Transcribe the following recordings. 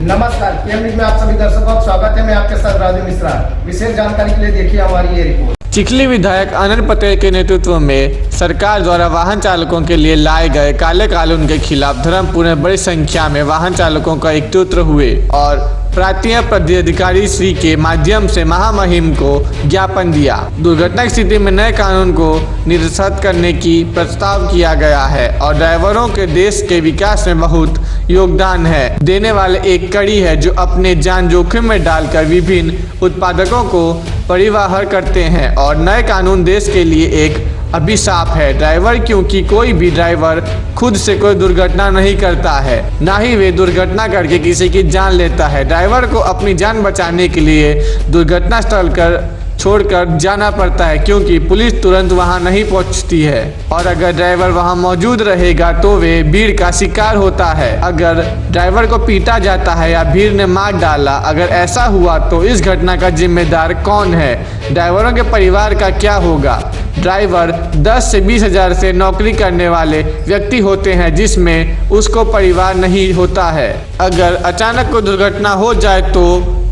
नमस्कार, PM news में आप सभी दर्शकों का स्वागत है। मैं आपके साथ राजू मिश्रा। विशेष जानकारी के लिए देखिए हमारी ये रिपोर्ट। चिखली विधायक आनंद पटेल के नेतृत्व में सरकार द्वारा वाहन चालकों के लिए लाए गए काले कानून के खिलाफ धर्मपुर में बड़ी संख्या में वाहन चालकों का एकत्र हुए और प्रांतीय पदाधिकारी श्री के माध्यम से महामहिम को ज्ञापन दिया। दुर्घटना की स्थिति में नए कानून को निरस्त करने की प्रस्ताव किया गया है और ड्राइवरों के देश के विकास में बहुत योगदान है देने वाले एक कड़ी है जो अपने जान जोखिम में डालकर विभिन्न उत्पादकों को परिवहन करते हैं और नए कानून देश के लिए एक अभिशाप है ड्राइवर, क्योंकि कोई भी ड्राइवर खुद से कोई दुर्घटना नहीं करता है, ना ही वे दुर्घटना करके किसी की जान लेता है। ड्राइवर को अपनी जान बचाने के लिए दुर्घटना स्थल कर छोड़कर जाना पड़ता है, क्योंकि पुलिस तुरंत वहां नहीं पहुंचती है और अगर ड्राइवर वहां मौजूद रहेगा तो वे भीड़ का शिकार होता है। अगर ड्राइवर को पीटा जाता है या भीड़ ने मार डाला, अगर ऐसा हुआ तो इस घटना का जिम्मेदार कौन है? ड्राइवरों के परिवार का क्या होगा? ड्राइवर 10 से 20 हज़ार से नौकरी करने वाले व्यक्ति होते हैं जिसमें उसको परिवार नहीं होता है। अगर अचानक कोई दुर्घटना हो जाए तो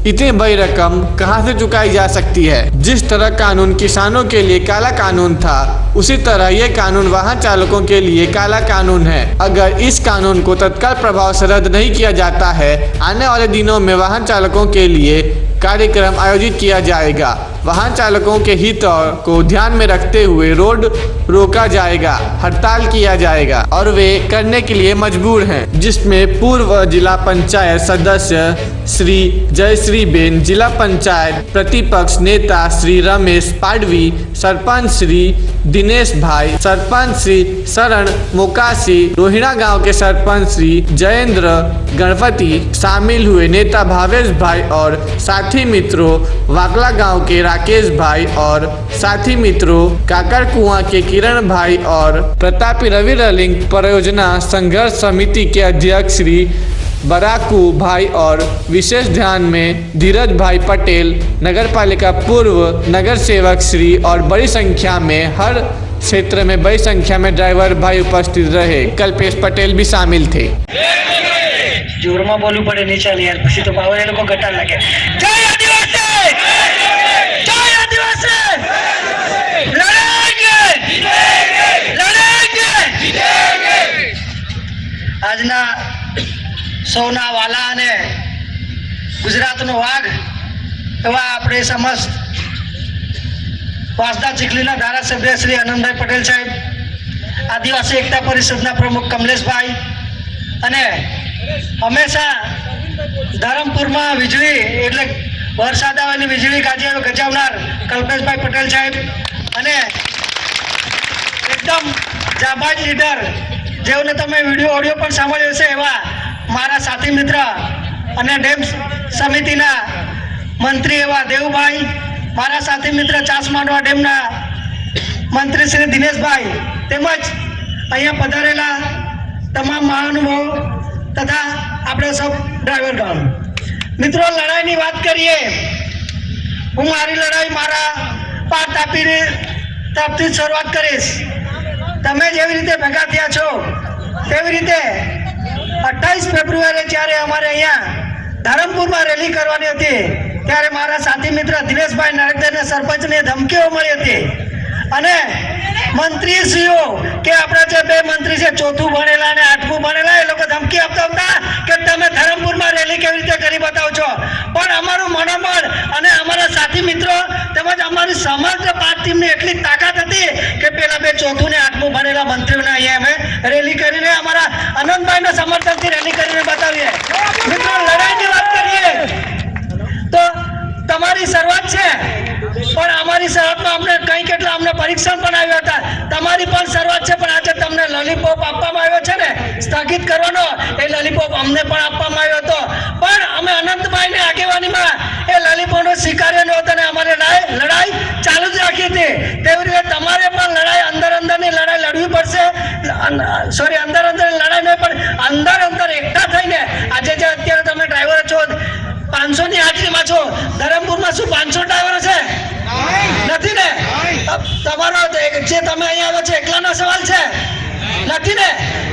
इतनी बड़ी रकम कहां से चुकाई जा सकती है? जिस तरह कानून किसानों के लिए काला कानून था, उसी तरह ये कानून वाहन चालकों के लिए काला कानून है। अगर इस कानून को तत्काल प्रभाव से रद्द नहीं किया जाता है, आने वाले दिनों में वाहन चालकों के लिए कार्यक्रम आयोजित किया जाएगा। वाहन चालकों के हित को ध्यान में रखते हुए रोड रोका जाएगा, हड़ताल किया जाएगा और वे करने के लिए मजबूर हैं, जिसमें पूर्व जिला पंचायत सदस्य श्री जयश्री बेन, जिला पंचायत प्रतिपक्ष नेता श्री रमेश पाडवी, सरपंच श्री दिनेश भाई, सरपंच श्री शरण मोकासी, रोहिणा गांव के सरपंच श्री जयेंद्र गणपति शामिल हुए। नेता भावेश भाई और साथी मित्रों वाकला गांव के राकेश भाई और साथी मित्रों काकर कुआं के किरण भाई और प्रतापी रवि रलिंग परियोजना संघर्ष समिति के अध्यक्ष श्री बराकू भाई और विशेष ध्यान में धीरज भाई पटेल, नगरपालिका पूर्व नगर सेवक श्री और बड़ी संख्या में हर क्षेत्र में बड़ी संख्या में ड्राइवर भाई उपस्थित रहे। कल्पेश पटेल भी शामिल थे। जोरमा बोलू पड़े नहीं चल यार, પછી તો પાવર એ લોકો ગટાર લાગે। જય આદિવાસી, જય આદિવાસી, લડેંગે, લડેંગે, જીતેંગે। આજના સૌના વાલા અને ગુજરાતનો વાઘ એવા આપણે સમસ્ત વાસદા ચીખલીના ધારાસભ્ય શ્રી આનંદભાઈ પટેલ સાહેબ, આદિવાસી એકતા પરિષદના પ્રમુખ કમલેશભાઈ અને હંમેશા ધરમપુરમાં વીજળી એટલે વરસાદ આવે વીજળી ગજાવનાર કલ્પેશભાઈ પટેલ સાહેબ અને એકદમ જાબાજ લીડર જેઓને તમે વિડીયો ઓડિયો પણ સાંભળ્યો હશે એવા મારા સાથી મિત્ર અને ડેમ સમિતિના મંત્રી એવા દેવુભાઈ, મારા સાથી મિત્ર ચાસમાંડવા ડેમના મંત્રી શ્રી દિનેશભાઈ તેમજ અહીંયા પધારેલા તમામ મહાનુભાવો તથા આપણે સૌ ડ્રાઈવરગણ મિત્રો, લડાઈની વાત કરીએ। હું મારી લડાઈ મારા પાર તાપથી શરૂઆત કરીશ। તમે જેવી રીતે ભેગા થયા છો તેવી રીતે 28 ફેબ્રુઆરી જ્યારે અમારે અહીંયા ધરમપુરમાં રેલી કરવાની હતી ત્યારે મારા સાથી મિત્ર દિનેશભાઈ નારકદાને સરપંચને ધમકીઓ મળી હતી અને મંત્રીશ્રીઓ કે આપણા જે બે મંત્રી છે, ચોથું ભણેલા અને આઠમું ભણેલા, એ લોકો ધમકી આપતા હતા કે તમે ધરમપુરમાં રેલી કેવી રીતે કરી બતાવો છો। પણ અમારું મનોબળ અને અમારા સાથી મિત્રો તેમજ અમારી સમગ્ર પાર્ટી ટીમની એટલી તાકાત હતી કે પેલા બે ચોથું ને આઠમું ભણેલા મંત્રીઓને અહીંયા અમે રેલી કરીને અમારા આનંદભાઈના સમર્થનથી રેલી કરીને બતાવીએ। મિત્રો, લડાઈની વાત કરીએ તો તમારી શરૂઆત છે, પણ અમારી શરૂઆતમાં અમને કંઈ કેટલા અમને પરીક્ષણ પણ આવ્યા હતા। તમારી પણ શરૂઆત છે, પણ આજે તમને લોલીપોપ આપવામાં આવ્યો છે ને સ્થગિત કરવાનો, એ લોલીપોપ અમને પણ આપવામાં આવ્યો હતો, પણ અમે અનંતભાઈની આગેવાનીમાં એ લોલીપોપનો સ્વીકાર્યો નહોતો અને અમારે લડાઈ ચાલુ જ રાખી હતી। તેવી રીતે તમારે પણ લડાઈ અંદરની લડાઈ લડવી પડશે। સોરી, અંદરની લડાઈ નહીં પણ અંદર એકઠા થઈને આજે જે અત્યારે તમે ડ્રાઈવરો છો 500 ની હાજરીમાં છો, ધરમપુરમાં શું 500 ડ્રાઈવરો છે? નથી ને? તમારો જે તમે અહીંયા આવ્યો છો એકલાનો સવાલ છે? નથી ને?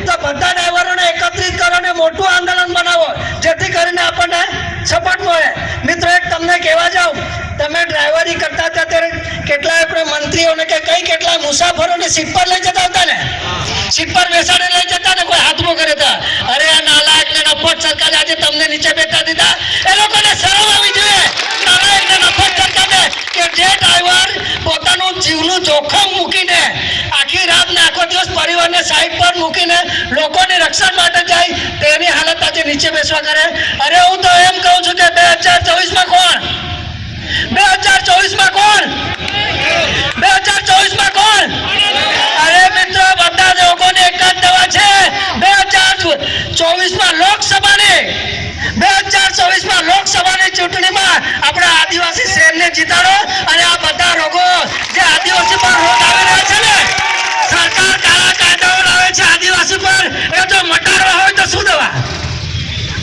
તો બધા ડ્રાઈવરોને એકત્રિત કરો અને મોટું આંદોલન બનાવો જેથી કરીને આપણને સપોર્ટ મળે. મિત્રો એક તમને કહેવા જાઉં, તમે ડ્રાઈવરી કરતા હતા ત્યારે કેટલાય આપણે મંત્રીઓને કે કેટલાય મુસાફરોને સીટ પર લઈ જતા હતા ને, સીટ પર બેસાડી લઈ જતા ને, કોઈ હાથમો કરે હતા. અરે આ નાલાયક ને નફટ સરકારે આજે તમને નીચે બેઠા દીધા. એ લોકોને શરમ આવી જોઈએ. નાલાયક ને નફટ સરકારને કે જે ડ્રાઈવર પોતાનું જીવનું જોખમ મૂકીને આખી રાત ને આખો દિવસ પરિવારને સાઈડ પર મૂકીને લોકોની રક્ષણ માટે જાય, તેની હાલત આજે નીચે બેસવા કરે. અરે હું તો એમ કહું છું કે 2024માં કોણ 2024માં કોણ 2024માં કોણ? અરે મિત્રો બધા લોકોને એક જ દવા છે 2024માં લોકસભાની 2024માં લોકસભાની ચૂંટણીમાં આપણા આદિવાસી શહેરને જીતાડો. અને આ બધા રોગો જે આદિવાસી પર રોગ આવી રહ્યા છે ને, સરકાર કાળા કાયદાઓ લાવે છે આદિવાસી પર, એ જો મટાડવા હોય તો શું દવા?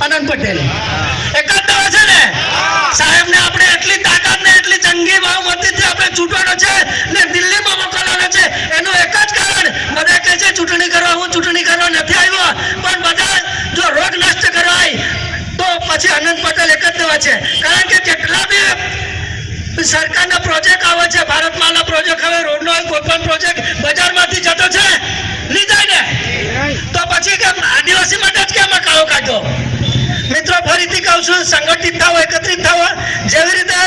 આનંદ પટેલ એક જ દવા છે ને સાહેબ ને. આપણે એટલી તાકાત ને એટલી જંગી ભાવમતીથી આપણે ચૂંટવાનો છે ને દિલ્હીમાં મોકલવાનો છે. એનું એક જ કારણ, બધા કહે છે ચૂંટણી કરવા, હું ચૂંટણી કરવા નથી આવ્યો, પણ બધા જો રોગ નષ્ટ કરવાય તો પછી આનંદ પટેલ એક જ દવા છે. કારણ કે જેટલા બી સરકારના પ્રોજેક્ટ આવે છે, ભારતમાલા પ્રોજેક્ટ હવે રોડનો કોઈ પણ પ્રોજેક્ટ બજારમાંથી જતો છે લીધા ને, તો પછી કેમ આદિવાસી માટે જ કેમ કાળો કાઢો? મિત્રો ફરીથી કહું છું, સંગઠિત થાઓ, એકત્રિત થાઓ. જેવી રીતે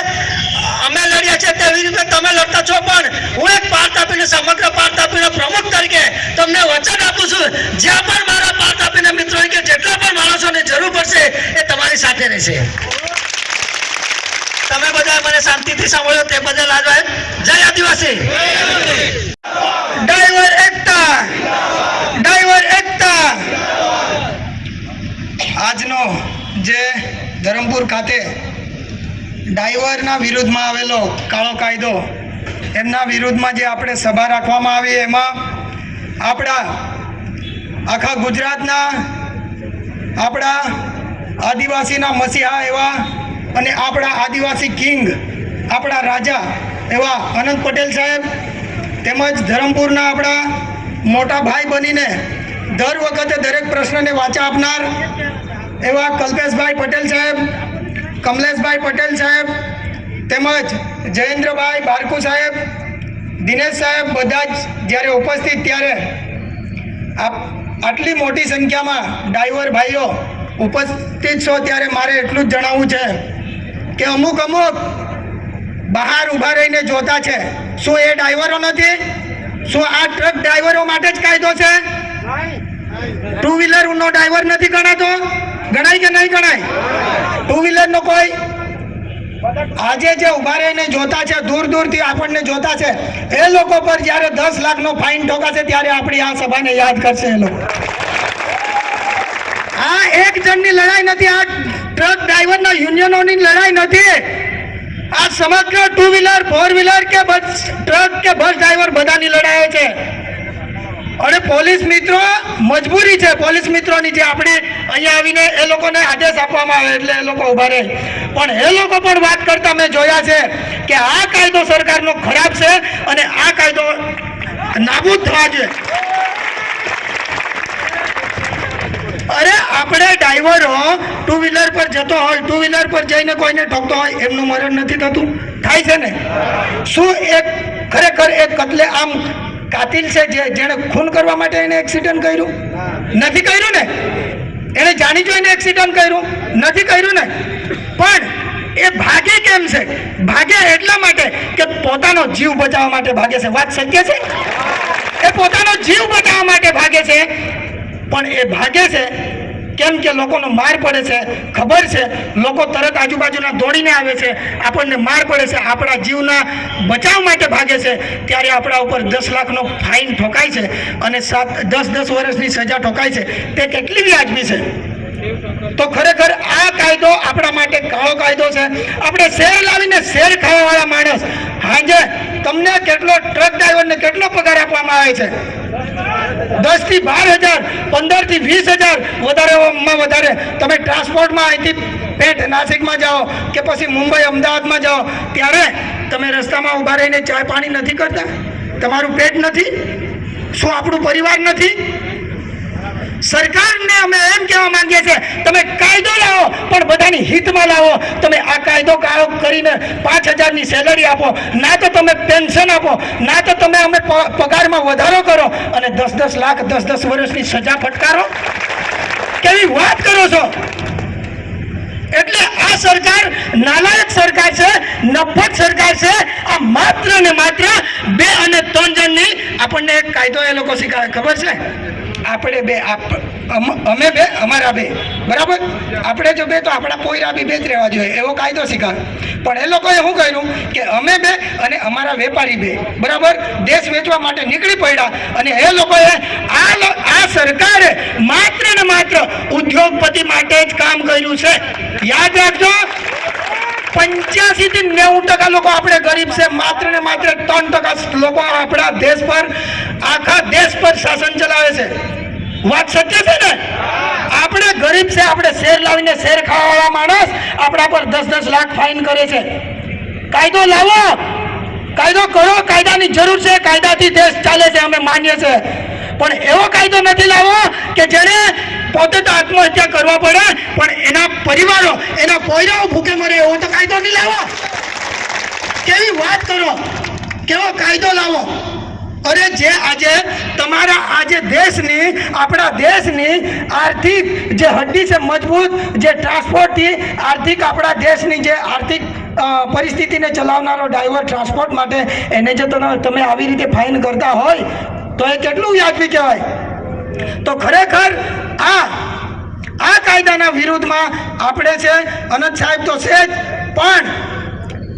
અમે લડ્યા છે તેવી રીતે તમે લડતા છો, પણ હું એક પાર્ટ આપીને સમગ્ર પાર્ટ આપીને પ્રમુખ તરીકે તમને વચન આપું છું, જ્યાં પણ મારા પાર્ટ આપીને મિત્રો કે જેટલા પણ માણસોને જરૂર પડશે એ તમારી સાથે રહેશે. તમે બધા મને શાંતિથી સાંભળ્યો તે બદલ આજે જય આદિવાસી. ડ્રાઈવર એકતા, ડ્રાઈવર એકતા. આજનો જે ધરમપુર ખાતે ડ્રાઈવરના વિરુદ્ધમાં આવેલો કાળો કાયદો, એમના વિરુદ્ધમાં જે આપણે સભા રાખવામાં આવી, એમાં આપણા આખા ગુજરાતના આપણા આદિવાસીના મસીહા એવા અને આપણા આદિવાસી કિંગ, આપણા રાજા એવા આનંદ પટેલ સાહેબ, તેમજ ધરમપુરના આપણા મોટા ભાઈ બનીને દર વખતે દરેક પ્રશ્નને વાચા આપનાર એવા કલ્પેશભાઈ પટેલ સાહેબ, કમલેશભાઈ પટેલ સાહેબ, તેમજ જયેન્દ્રભાઈ બારકુ સાહેબ, દિનેશ સાહેબ, બધા જ જ્યારે ઉપસ્થિત ત્યારે આટલી મોટી સંખ્યામાં ડ્રાઈવર ભાઈઓ ઉપસ્થિત છો, ત્યારે મારે એટલું જ જણાવવું છે કે અમુક બહાર ઊભા રહીને જોતા છે. શું એ ડ્રાઈવરો નથી? શું આ ટ્રક ડ્રાઈવરો માટે જ કાયદો છે? ટુ વ્હીલરનો ડ્રાઈવર નથી ગણાતો? ગણાય કે નહીં ગણાય? ટુ વ્હીલરનો કોઈ આજે જે ઊભા રહીને જોતા છે, દૂર દૂરથી આપણને જોતા છે, એ લોકો પર જ્યારે 10 લાખનો ફાઇન ઠોકાશે ત્યારે આપણી આ સભાને યાદ કરશે એ લોકો. આ એક જણની લડાઈ નથી, આ ટ્રક ડ્રાઈવરના યુનિયનોની લડાઈ નથી. આ સમગ્ર ટુ વ્હીલર, ફોર વ્હીલર કે બસ ટ્રક કે બસ ડ્રાઈવર બધાની લડાઈ છે. અને પોલીસ મિત્રો મજબૂરી છે, પોલીસ મિત્રોની જે આપણે અહીંયા આવીને એ લોકોને આદેશ આપવામાં આવે એટલે એ લોકો ઊભા રહે. પણ એ લોકો પણ વાત કરતા મેં જોયા છે કે આ કાયદો સરકારનો ખરાબ છે અને આ કાયદો નાબૂદ થવા જોઈએ. અરે આપણે ડ્રાઈવરો ટુ વ્હીલર પર જતો હોય, ટુ વ્હીલર પર જઈને કોઈને ઠોકતો હોય, એમનું મરણ નથી થતું? થાય છે ને? શું એક ખરેખર એક કતલે આમ કાતિલ છે જેણે ખૂન કરવા માટે એને એક્સિડન્ટ કર્યું? નથી કર્યું ને? એને જાણી જોઈને એક્સિડન્ટ કર્યું? નથી કર્યું ને? પણ એ ભાગે કેમ છે? ભાગે એટલા માટે કે પોતાનો જીવ બચાવવા માટે ભાગે છે. વાત સત્ય છે? એ પોતાનો જીવ બચાવવા માટે ભાગે છે, પણ એ ભાગે છે કેમ કે લોકોનો માર પડે છે, ખબર છે, લોકો તરત આજુબાજુના દોડીને આવે છે, આપણને માર પડે છે, આપણા જીવના બચાવ માટે ભાગે છે, ત્યારે આપણા ઉપર 10 લાખનો ફાઇન ઠોકાય છે અને 10 વર્ષની સજા ઠોકાય છે. તે કેટલી વ્યાજબી છે? તો ખરેખર આ કાયદો આપણા માટે કાળો કાયદો છે. આપણે શેર લાવીને શેર ખાવાવાળા માણસ, હાજે તમને કેટલો ટ્રક ડ્રાઈવરને કેટલો પગાર આપવામાં આવે છે? 10 થી 12,000, 15 થી 20,000, વધારેમાં વધારે. તમે ટ્રાન્સપોર્ટમાં અહીંથી પેટ નાસિકમાં જાઓ કે પછી મુંબઈ, અમદાવાદમાં જાઓ, ત્યારે તમે રસ્તામાં ઊભા રહીને ચાય પાણી નથી કરતા? તમારું પેટ નથી? શું આપણું પરિવાર નથી? સરકારને અમે એમ કહેવા માંગીએ છીએ, તમે કાયદો લાવો પણ બધાની હિતમાં લાવો. તમે આ કાયદો કરીને 5,000ની સેલરી આપો, ના તો તમે પેન્શન આપો, ના તો તમે અમે પગારમાં વધારો કરો અને 10-10 લાખ 10-10 વર્ષની સજા ફટકારો. કેવી વાત કરો છો? એટલે આ સરકાર નાલાયક સરકાર છે, નફત સરકાર છે. આ માત્ર ને માત્ર 2 અને 3 જણની આપણને એક કાયદો એ લોકો શીખવાડે, ખબર છે? આપણે 2, અમે 2, અમારા 2, બરાબર? આપણે જો 2 તો આપણા પોયરા બી 2 જ રહેવા જોઈએ, એવો કાયદો શીખવાડે. પણ એ લોકોએ શું કર્યું કે અમે 2 અને અમારા વેપારી 2, બરાબર, દેશ વેચવા માટે નીકળી પડ્યા. અને એ લોકોએ આ સરકારે માત્ર ને માત્ર ઉદ્યોગપતિ માટે જ કામ કર્યું છે. યાદ રાખજો, 85 થી 90% લોકો આપણે ગરીબ છે. માત્ર ને માત્ર 3% લોકો આપણા દેશ પર, આખા દેશ પર શાસન ચલાવે છે. વાત સત્ય છે ને? આપણે ગરીબ છે, આપણે શેર લાવીને શેર ખાવાવાળા માણસ આપણા પર 10-10 લાખ ફાઇન કરે છે. કાયદો લાવો, કાયદો કરો, કાયદાની જરૂર છે, કાયદાથી દેશ ચાલે છે, અમે માનીએ છીએ. પણ એવો કાયદો નથી લાવો કે જેને પોતે તો આત્મહત્યા કરવા પડે પણ એના પરિવારો, એના પોયરાઓ ભૂખે મરે, એવો તો કાયદો નહીં લાવો. કેવી વાત કરો? કેવો કાયદો લાવો? અરે જે આજે તમારા આજે દેશની, આપણા દેશની આર્થિક જે હડ્ડી છે મજબૂત, જે ટ્રાન્સપોર્ટથી આર્થિક આપણા દેશની જે આર્થિક પરિસ્થિતિને ચલાવનારો ડ્રાઈવર ટ્રાન્સપોર્ટ માટે, એને જો તમે આવી રીતે ફાઇન કરતા હોય તો એ કેટલું વ્યાજબી કહેવાય? તો ખરેખર આ કાયદાના વિરુદ્ધમાં આપણે છે. અનંત સાહેબ તો છે જ, પણ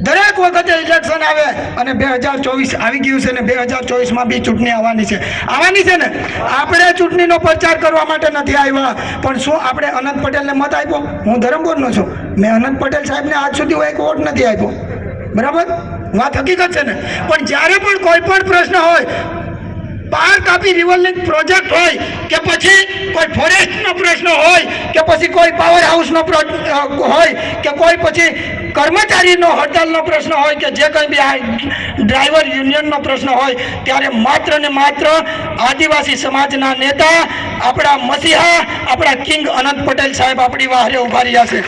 દરેક વખતે ઇલેક્શન આવે અને 2024 આવી ગયું છે ને 2024માં બી ચૂંટણી આવવાની છે ને. આપણે ચૂંટણીનો પ્રચાર કરવા માટે નથી આવ્યા, પણ શું આપણે અનંત પટેલને મત આપ્યો? હું ધરમપુરનો છું, મેં અનંત પટેલ સાહેબને આજ સુધી એક વોટ નથી આપ્યો, બરાબર? વાત હકીકત છે ને? પણ જ્યારે પણ કોઈ પણ પ્રશ્ન હોય, પાર તાપી રિવર લિંક પ્રોજેક્ટ હોય કે પછી કોઈ ફોરેસ્ટનો પ્રશ્ન હોય કે પછી કોઈ પાવર હાઉસનો હોય કે કોઈ પછી કર્મચારીનો હડતાલનો પ્રશ્ન હોય કે જે કંઈ બી આ ડ્રાઈવર યુનિયનનો પ્રશ્ન હોય, ત્યારે માત્ર ને માત્ર આદિવાસી સમાજના નેતા, આપણા મસીહા, આપણા કિંગ અનંત પટેલ સાહેબ આપણી વાહરે ઉભા રહ્યા છે.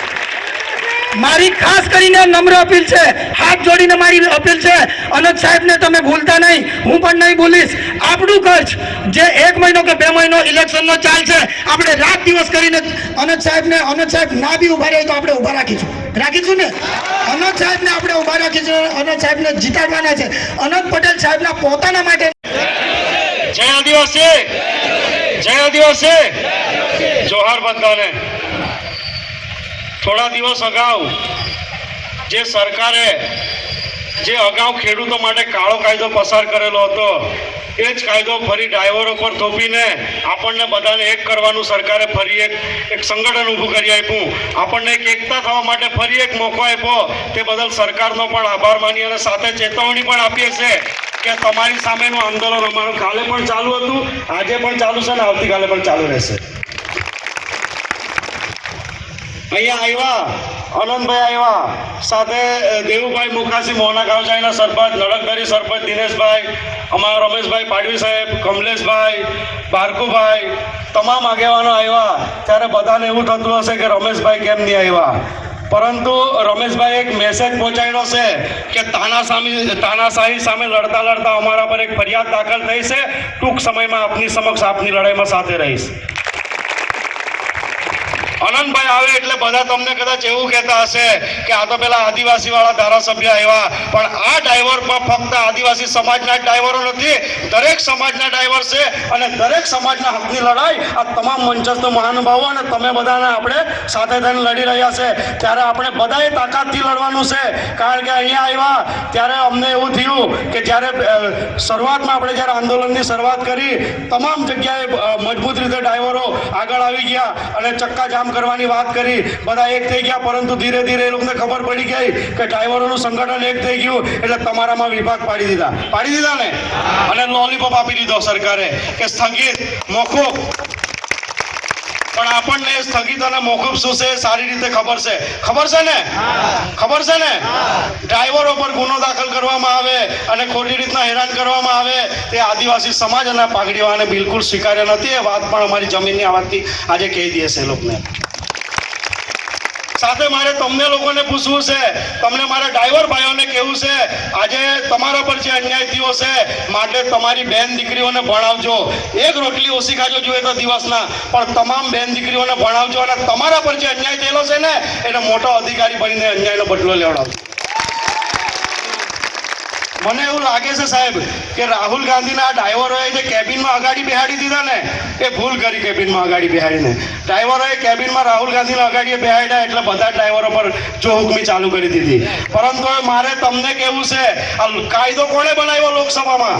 મારી ખાસ કરીને નમ્ર અપીલ છે, હાથ જોડીને મારી અપીલ છે, અનંત સાહેબને તમે ભૂલતા નહીં, હું પણ નહીં ભૂલીશ. આપણું ખર્ચ જે 1 મહિનો કે 2 મહિનો ઇલેક્શનનો ચાલશે, આપણે રાત દિવસ કરીને અનંત સાહેબ ના બી ઉભા રહે તો આપણે ઉભા રાખીશું ને. અનંત સાહેબને આપણે ઉભા રાખીશું, અનંત સાહેબને જીતાડવાના છે. અનંત પટેલ સાહેબના પોતાના માટે. જય આદિવાસી, જય આદિવાસી, જોહાર બધાને. થોડા દિવસ અગાઉ જે સરકારે જે અગાઉ ખેડૂતો માટે કાળો કાયદો પસાર કરેલો હતો, એ જ કાયદો ફરી ડ્રાઈવરો પર થોપીને આપણને બધાને એક કરવાનું સરકારે ફરી એક સંગઠન ઊભું કરી આપ્યું. આપણને એક એકતા થવા માટે ફરી એક મોકો આપ્યો. તે બદલ સરકારનો પણ આભાર માની અને સાથે ચેતવણી પણ આપીએ છીએ કે તમારી સામેનું આંદોલન અમારું કાલે પણ ચાલુ હતું, આજે પણ ચાલુ છે અને આવતીકાલે પણ ચાલુ રહેશે. અહીંયા આવ્યા આનંદભાઈ, આવ્યા સાથે દેવુભાઈ મુખાસી, મોહના ગાવચાઈના સરપંચ, નડકદરી સરપંચ દિનેશભાઈ, અમારા રમેશભાઈ પાડવી સાહેબ, કમલેશભાઈ, બારકુભાઈ, તમામ આગેવાનો આવ્યા. ત્યારે બધાને એવું થતું હશે કે રમેશભાઈ કેમ નહીં આવ્યા, પરંતુ રમેશભાઈ એક મેસેજ પહોંચાડ્યો છે કે તાનાશાહી સામે લડતા લડતા અમારા પર એક ફરિયાદ દાખલ થઈ છે, ટૂંક સમયમાં આપની સમક્ષ આપની લડાઈમાં સાથે રહીશ. આનંદભાઈ આવે એટલે બધા તમને કદાચ એવું કહેતા હશે કે આ તો પેલા આદિવાસી વાળા ધારાસભ્ય આવ્યા, પણ આ ડ્રાઈવર પર ફક્ત આદિવાસી સમાજના ડ્રાઈવરો નથી, દરેક સમાજના ડ્રાઈવર છે અને દરેક સમાજના હકની લડાઈ આ તમામ મંચસ્થ મહાનુભાવો અને તમે બધાને આપણે સાથે થઈને લડી રહ્યા છે. ત્યારે આપણે બધાએ તાકાતથી લડવાનું છે, કારણ કે અહીંયા આવ્યા ત્યારે અમને એવું થયું કે જ્યારે શરૂઆતમાં આપણે જ્યારે આંદોલનની શરૂઆત કરી, તમામ જગ્યાએ મજબૂત રીતે ડ્રાઈવરો આગળ આવી ગયા અને ચક્કાજામ કરવાની વાત કરી, બધા એક થઈ ગયા. પરંતુ ધીરે ધીરે એ લોકોને ખબર પડી ગઈ કે ડ્રાઈવરોનું સંગઠન એક થઈ ગયું એટલે તમારામાં વિભાગ પાડી દીધા ને, અને લોલીપોપ આપી દીધો સરકારે કે સ્થગિત, મોકૂફ. પણ આપણને સ્થગિત અને મોકૂફ શું છે એ સારી રીતે ખબર છે. ખબર છે ને? ખબર છે ને? ડ્રાઈવરો પર ગુનો દાખલ કરવામાં આવે અને ખોટી રીતના હેરાન કરવામાં આવે તે આદિવાસી સમાજ અને પાઘડીવાળાને બિલકુલ સ્વીકાર્ય નથી. એ વાત પણ અમારી જમીનની આવાજથી આજે કહી દઈએ છે લોકોને. સાથે મારે તમને લોકોને પૂછવું છે, તમને મારા ડ્રાઈવર ભાઈઓને કહેવું છે, આજે તમારા પર જે અન્યાય થયો છે માટે તમારી બેન દીકરીઓને ભણાવજો. એક રોટલી ઓછી ખાજો જોઈએ તો દિવસના, પણ તમામ બેન દીકરીઓને ભણાવજો અને તમારા પર જે અન્યાય થયેલો છે ને એને મોટો અધિકારી બનીને અન્યાયનો બદલો લેવડાવજો. મને એવું લાગે છે સાહેબ કે રાહુલ ગાંધીના ડ્રાઈવરોએ જે કેબિનમાં અગાડી બેહાડી દીધા ને એ ભૂલ કરી. કેબિનમાં અગાડી બેહાડીને ડ્રાઈવરોએ કેબિનમાં રાહુલ ગાંધીને અગાડી બેહાડ્યા એટલે બધા ડ્રાઈવરો પર જો હુકમી ચાલુ કરી દીધી. પરંતુ હવે મારે તમને કહેવું છે, આ કાયદો કોણે બનાવ્યો લોકસભામાં?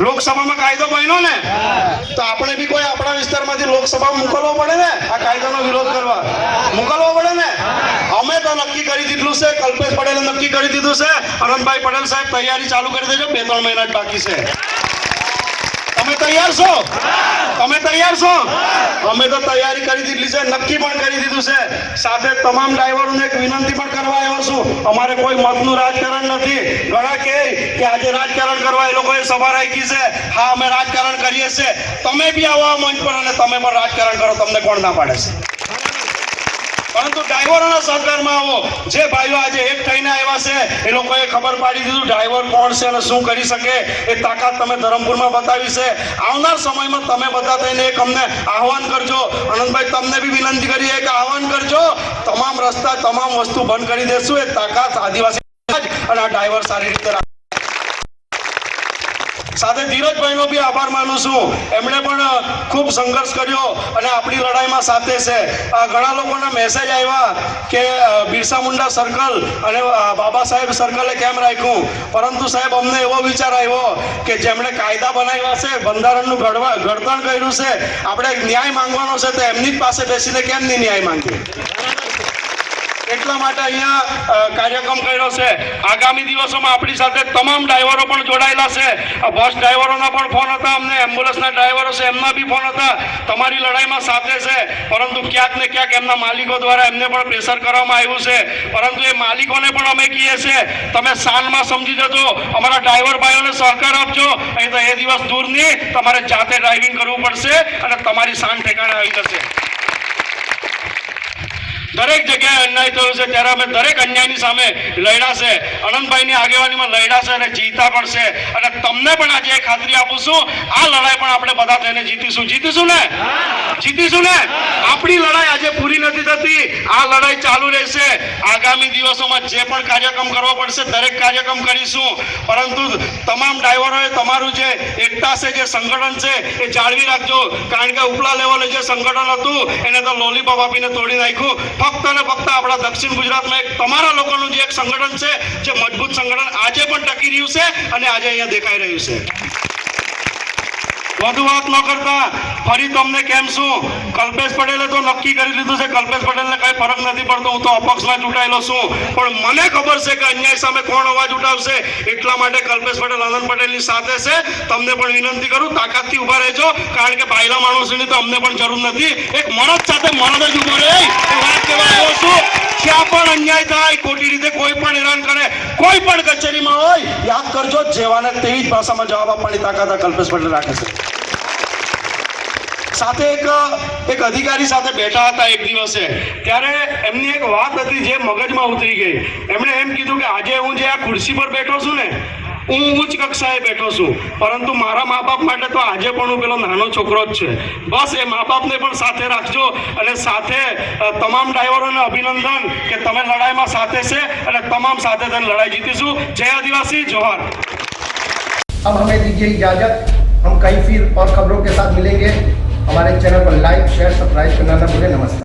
લોકસભામાં કાયદો બન્યો ને તો આપણે બી કોઈ આપણા વિસ્તારમાંથી લોકસભામાં મોકલવો પડે ને આ કાયદાનો વિરોધ કરવા. મોકલવો પડે ને. અમે તો નક્કી કરી દીધું છે, કલ્પેશ પટેલે નક્કી કરી દીધું છે. અનંતભાઈ પટેલ સાહેબ તૈયારી ચાલુ કરી દેજો, 2-3 મહિના જ બાકી છે. તમે તૈયાર છો? તમે તૈયાર છો? અમે તો તૈયારી કરી દીધી છે, નક્કી પણ કરી દીધું છે. સાથે તમામ ડ્રાઈવરોને એક વિનંતી પણ કરવા આવ્યો છું. અમારે કોઈ મતનું રાજકારણ નથી. ઘણા કહે કે આજે રાજકારણ કરવા એ લોકોએ સભા રાખી છે. હા, અમે રાજકારણ કરીએ છીએ. તમે બી આવો આ મંચ પર અને તમે પણ રાજકારણ કરો, તમને કોણ ના પાડે છે? પરંતુ ડ્રાઈવરોના સહકારમાં આવો. જે ભાઈઓ આજે એક થઈને આવ્યા છે એ લોકોએ ખબર પાડી દીધું ડ્રાઈવર કોણ છે અને શું કરી શકે એ તાકાત તમે ધરમપુરમાં બતાવી છે. આવનાર સમયમાં તમે બધા થઈને એક અમને આહવાન કરજો. આનંદભાઈ તમને બી વિનંતી કરીએ કે આહવાન કરજો. તમામ રસ્તા તમામ વસ્તુ બંધ કરી દેશું. એ તાકાત આદિવાસી અને આ ડ્રાઈવર સારી રીતે સાથે ધીરજભાઈનો બી આભાર માનું છું. એમણે પણ ખૂબ સંઘર્ષ કર્યો અને આપણી લડાઈમાં સાથે છે. ઘણા લોકોના મેસેજ આવ્યા કે બિરસા મુંડા સર્કલ અને બાબા સાહેબ સર્કલે કેમ રાખ્યું, પરંતુ સાહેબ અમને એવો વિચાર આવ્યો કે જેમણે કાયદા બનાવ્યા છે, બંધારણનું ઘડતર કર્યું છે, આપણે ન્યાય માંગવાનો છે તો એમની જ પાસે બેસીને કેમ નહીં ન્યાય માંગીએ? એટલા માટે અહીંયા કાર્યક્રમ કર્યો છે. આગામી દિવસોમાં આપણી સાથે તમામ ડ્રાઈવરો પણ જોડાયેલા છે. બસ ડ્રાઈવરોના પણ ફોન હતા, અમને એમ્બ્યુલન્સના ડ્રાઈવરો છે એમના બી ફોન હતા. તમારી લડાઈમાં સાથે છે, પરંતુ ક્યાંક ને ક્યાંક એમના માલિકો દ્વારા એમને પણ પ્રેશર કરવામાં આવ્યું છે. પરંતુ એ માલિકોને પણ અમે કહીએ છીએ તમે શાનમાં સમજી જજો, અમારા ડ્રાઈવર ભાઈઓને સહકાર આપજો. અહીં તો એ દિવસ દૂર નહીં, તમારે જાતે ડ્રાઇવિંગ કરવું પડશે અને તમારી શાન ઠેકાણે આવી જશે. દરેક જગ્યાએ અન્યાય થયો છે ત્યારે અમે દરેક અન્યાયની સામે લડ્યા છે. અનંતભાઈની આગેવાનીમાં લડ્યા છે અને જીતા પણ છે. અને તમને પણ આજે ખાતરી આપું છું, આ લડાઈ પણ આપણે બધા થઈને જીતીશું. જીતીશું ને? જીતીશું ને? આપણી લડાઈ આજે પૂરી નથી થતી, આ લડાઈ ચાલુ રહેશે. આગામી દિવસોમાં જે પણ કાર્યક્રમ કરવો પડશે દરેક કાર્યક્રમ કરીશું. પરંતુ તમામ ડ્રાઈવરોએ તમારું જે એકતા છે, જે સંગઠન છે એ જાળવી રાખજો. કારણ કે ઉપલા લેવલે જે સંગઠન હતું એને તો લોલીપોપ આપીને તોડી નાખ્યું. ફક્ત અને ફક્ત આપણા દક્ષિણ ગુજરાતમાં એક તમારા લોકોનું જે એક સંગઠન છે, જે મજબૂત સંગઠન આજે પણ ટકી રહ્યું છે અને આજે અહીંયા દેખાઈ રહ્યું છે. વધુ વાત ન કરતા ફરી તમને કેમ છું, કલ્પેશ પટેલે તો નક્કી કરી લીધું છે. કલ્પેશ પટેલને કઈ ફરક નથી પડતો, હું તો અપક્ષમાં ચૂંટાયેલો છું. પણ મને ખબર છે કે અન્યાય સામે કોણ અવાજ ઉઠાવશે. એટલા માટે કલ્પેશ પટેલ આનંદ પટેલની સાથે છે. તમને પણ વિનંતી કરું, તાકાતથી ઉભા રહેજો. કારણ કે બાયલા માણસોની તો અમને પણ જરૂર નથી. એક મરદ સાથે મરદ જ ઉભો રહે એ વાત કહેવા આવ્યો છું. જ્યાં પણ અન્યાય થાય, ખોટી રીતે કોઈ પણ હેરાન કરે, કોઈ પણ કચેરીમાં હોય, યાદ કરજો જેવાને તેવી જ ભાષામાં જવાબ આપવાની તાકાત આ કલ્પેશ પટેલ રાખે છે. સાથે એક અધિકારી સાથે બેઠા હતા એક દિવસે, ત્યારે એમની એક વાત હતી જે મગજમાં ઉતરી ગઈ. એમણે એમ કીધું કે આજે હું જે આ ખુરશી પર બેઠો છું ને, હું ઉચ્ચ કક્ષાએ બેઠો છું, પરંતુ મારા મા બાપ માટે તો આજે પણ હું પેલો નાનો છોકરો જ છે. બસ એ મા બાપને પણ સાથે રાખજો. અને સાથે તમામ ડ્રાઈવરોને અભિનંદન કે તમે લડાઈમાં સાથે છે અને તમામ સાથે થઈને લડાઈ જીતીશું. જય આદિવાસી, જોહાર. अब हमें दीजिए इजाजत, हम कहीं फिर और खबरों के साथ मिलेंगे. हमारे चैनल पर लाइक शेयर सब्सक्राइब करना न भूलें. नमस्कार.